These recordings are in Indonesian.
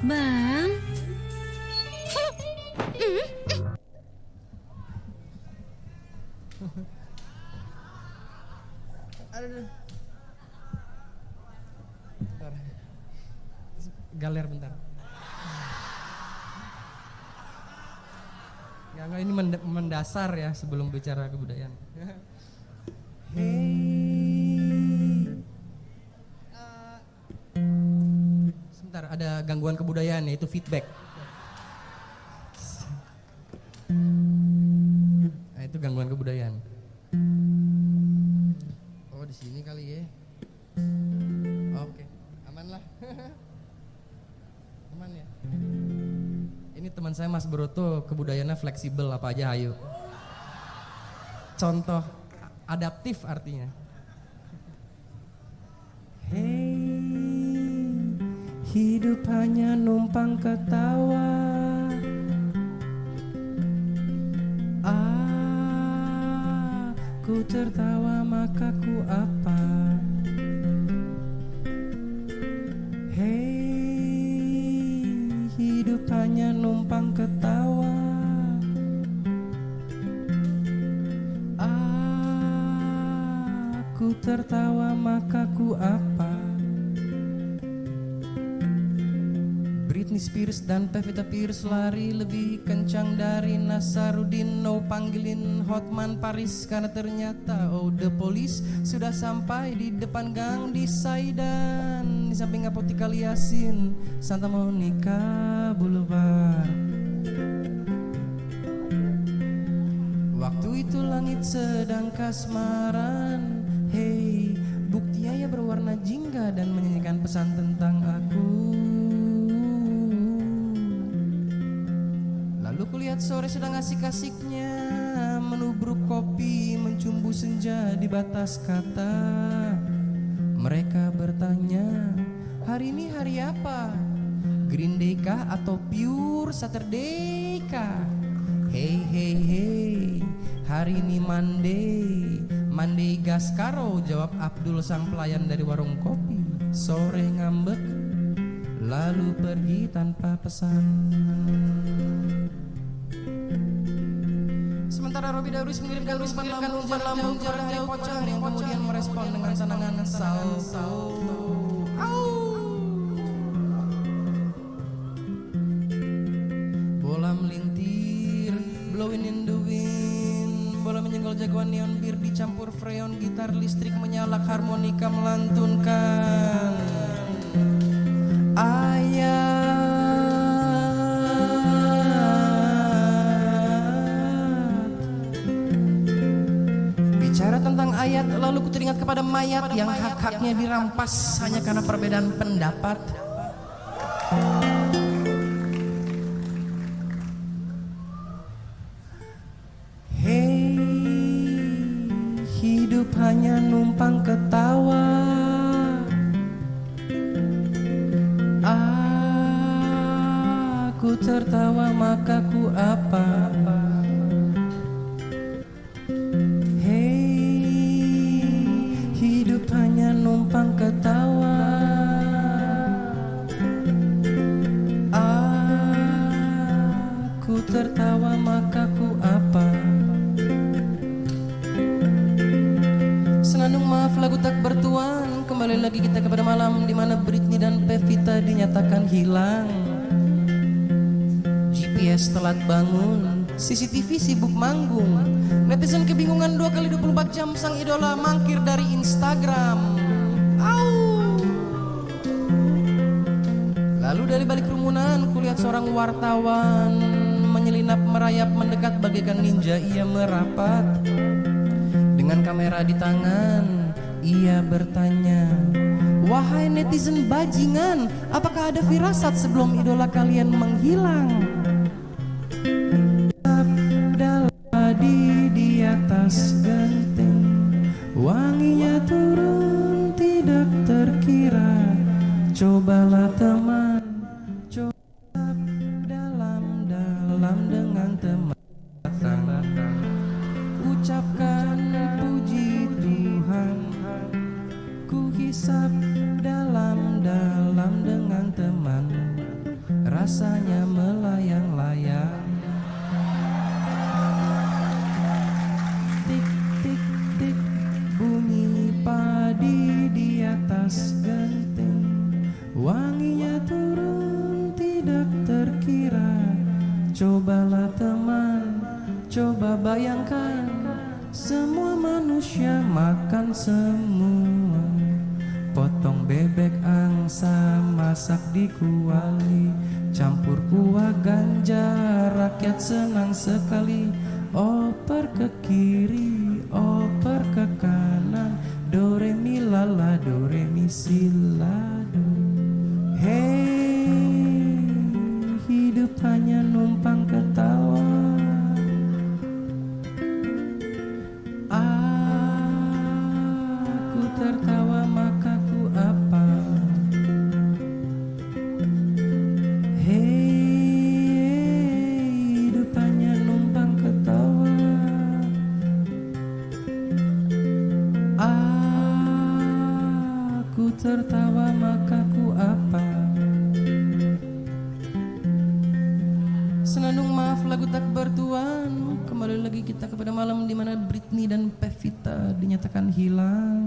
Bang. Aduh. Bentar. Galer bentar. Enggak, ini mendasar ya sebelum bicara kebudayaan. Sebentar, ada gangguan kebudayaan yaitu feedback. Nah, itu gangguan kebudayaan. Oh, di sini kali ya. Oke, aman lah. Aman ya. Ini teman saya Mas Broto, kebudayaannya fleksibel, apa aja hayu. Contoh adaptif artinya. Hey, hidup hanya numpang ketawa. Aku tertawa maka ku apa? Hey, hidup hanya numpang ketawa. Aku tertawa maka ku apa? Britney Spears dan Pevita Pierce lari lebih kencang dari Nasarudin. No, panggilin Hotman Paris karena ternyata the police sudah sampai di depan gang di Saidan, di samping Apotika Yasin, Santa Monica Boulevard. Waktu itu langit sedang kasmaran. Hey, buktinya ya berwarna jingga dan menyanyikan pesan tentang aku. Lalu kulihat sore sedang asik-asiknya menubruk kopi, mencumbu senja di batas kata. Mereka bertanya, hari ini hari apa? Green Day kah atau Pure Saturday kah? Hey hey hey, hari ini Monday Gaskaro, jawab Abdul sang pelayan dari warung kopi. Sore ngambek, lalu pergi tanpa pesan. Sementara Robi Darwis mengirimkan umpan lambung jarak jauh pocong yang kemudian merespon dengan tenangan salto. Bola melintir, blowing in the wind. Bola menyenggol jagoan neon bir dicampur freon, gitar listrik menyalak, harmonika melantunkan. Bicara tentang ayat, lalu ku teringat kepada mayat yang hak-haknya dirampas hanya karena perbedaan pendapat. Hey, hidup hanya numpang ketawa. Aku tertawa maka ku apa? Hanya numpang ketawa. Aku tertawa maka ku apa? Senandung maaf lagu tak bertuan. Kembali lagi kita kepada malam di mana Britney dan Pevita dinyatakan hilang. GPS telat bangun, CCTV sibuk manggung. Netizen kebingungan 2x24 jam sang idola mangkir dari Instagram. Lalu dari balik kerumunan kulihat seorang wartawan menyelinap merayap mendekat bagaikan ninja. Ia merapat dengan kamera di tangan. Ia bertanya, wahai netizen bajingan, apakah ada firasat sebelum idola kalian menghilang? Di atas genteng, wanginya turun tidak terkira. Cobalah teman, coba dalam dengan teman. Ucapkan puji Tuhan, ku hisap dalam dengan teman. rasanya melayang-layang. Tik tik tik bunyi padi di atas genteng, wanginya turun tidak terkira. Cobalah teman, coba bayangkan, semua manusia makan semua. Potong bebek angsa, masak di kuali, campur kuah ganja, rakyat senang sekali. Oper ke kiri, oper ke kanan, do re mi la la, do re mi si la do. Hey, hidup hanya numpang ketawa. Aku tertawa maka ku apa? Hey, hidup hanya numpang ketawa. Aku tertawa maka ku apa? Senandung maaf lagu tak bertuan. Kembali lagi kita kepada malam di mana Britney dan Pevita dinyatakan hilang.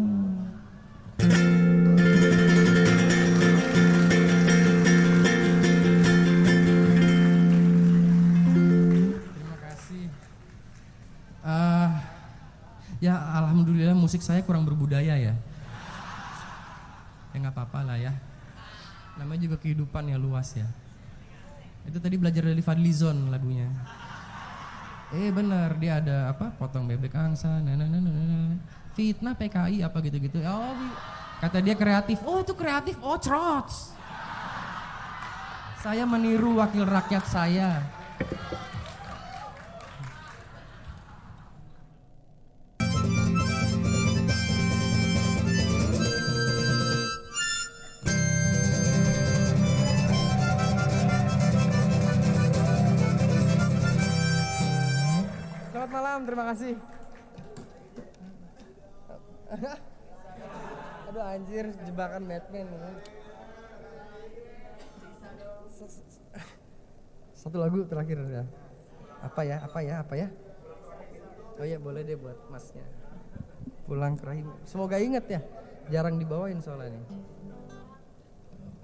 Terima kasih. Ya alhamdulillah musik saya kurang berbudaya ya. Ya nggak apa-apa lah ya. Namanya juga kehidupan ya, luas ya. Itu tadi belajar dari Fadlizon lagunya. Benar, dia ada apa? Potong bebek angsa, fitnah PKI apa gitu-gitu. Oh, kata dia kreatif. Oh, itu kreatif. Oh, trots. Saya meniru wakil rakyat saya. Selamat malam, terima kasih. Aduh anjir, jebakan Batman. Satu lagu terakhir ya. Apa ya? Oh iya boleh deh buat masnya. Pulang ke rahim. Semoga inget ya. Jarang dibawain soalnya nih.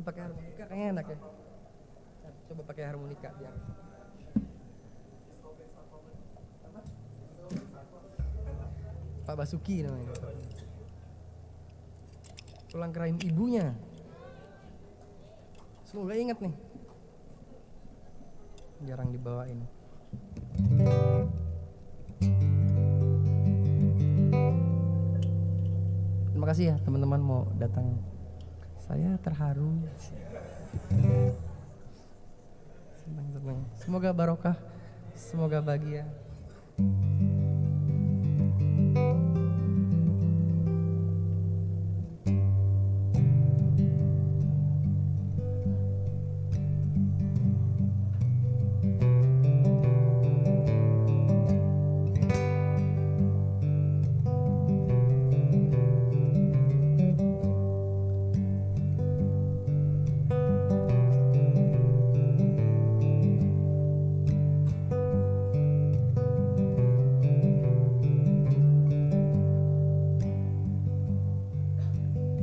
Pakai harmonika kayaknya enak ya. Coba pakai harmonika biar. Pak Basuki namanya. Pulang ke rahim ibunya. Semoga inget nih. Jarang dibawain. Terima kasih ya teman-teman mau datang. Saya terharu. Senang. Semoga barokah, semoga bahagia.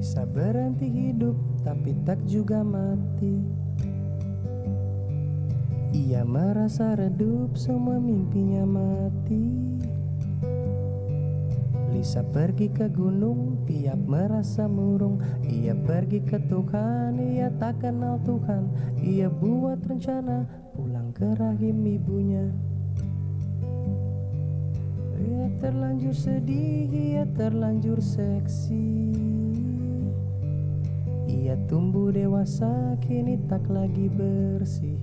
Bisa berhenti hidup tapi tak juga mati. Ia merasa redup, semua mimpinya mati. Lisa pergi ke gunung, tiap merasa murung. Ia pergi ke Tuhan, ia tak kenal Tuhan. Ia buat rencana pulang ke rahim ibunya. Ia terlanjur sedih, ia terlanjur seksi. Ia tumbuh dewasa, kini tak lagi bersih.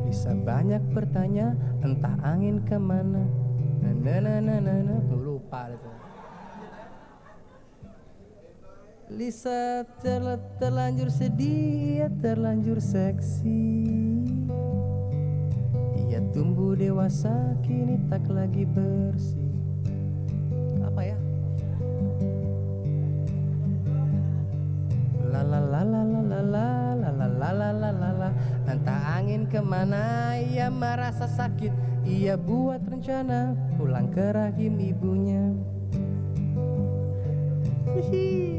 Lisa banyak bertanya, entah angin kemana. Lupa itu. Lisa terlanjur sedih, ia terlanjur seksi. Ia tumbuh dewasa, kini tak lagi bersih. Apa ya? La la la la la la la la la la ingin kemana, ia merasa sakit. Ia buat rencana pulang ke rahim ibunya. Hihi.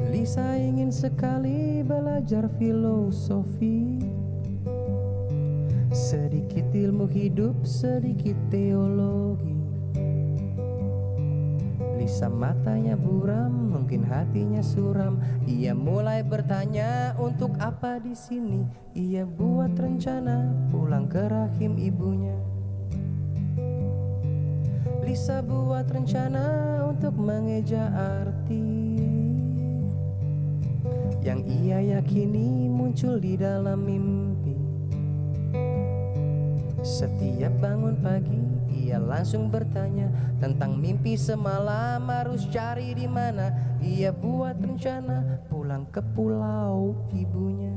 Lisa ingin sekali belajar filosofi, sedikit ilmu hidup, sedikit teologi. Lisa matanya buram, mungkin hatinya suram. Ia mulai bertanya, untuk apa di sini? Ia buat rencana pulang ke rahim ibunya. Lisa buat rencana untuk mengeja arti yang ia yakini muncul di dalam mimpi. Setiap bangun pagi, ia langsung bertanya tentang mimpi semalam, harus cari di mana. Ia buat rencana pulang ke pulau ibunya.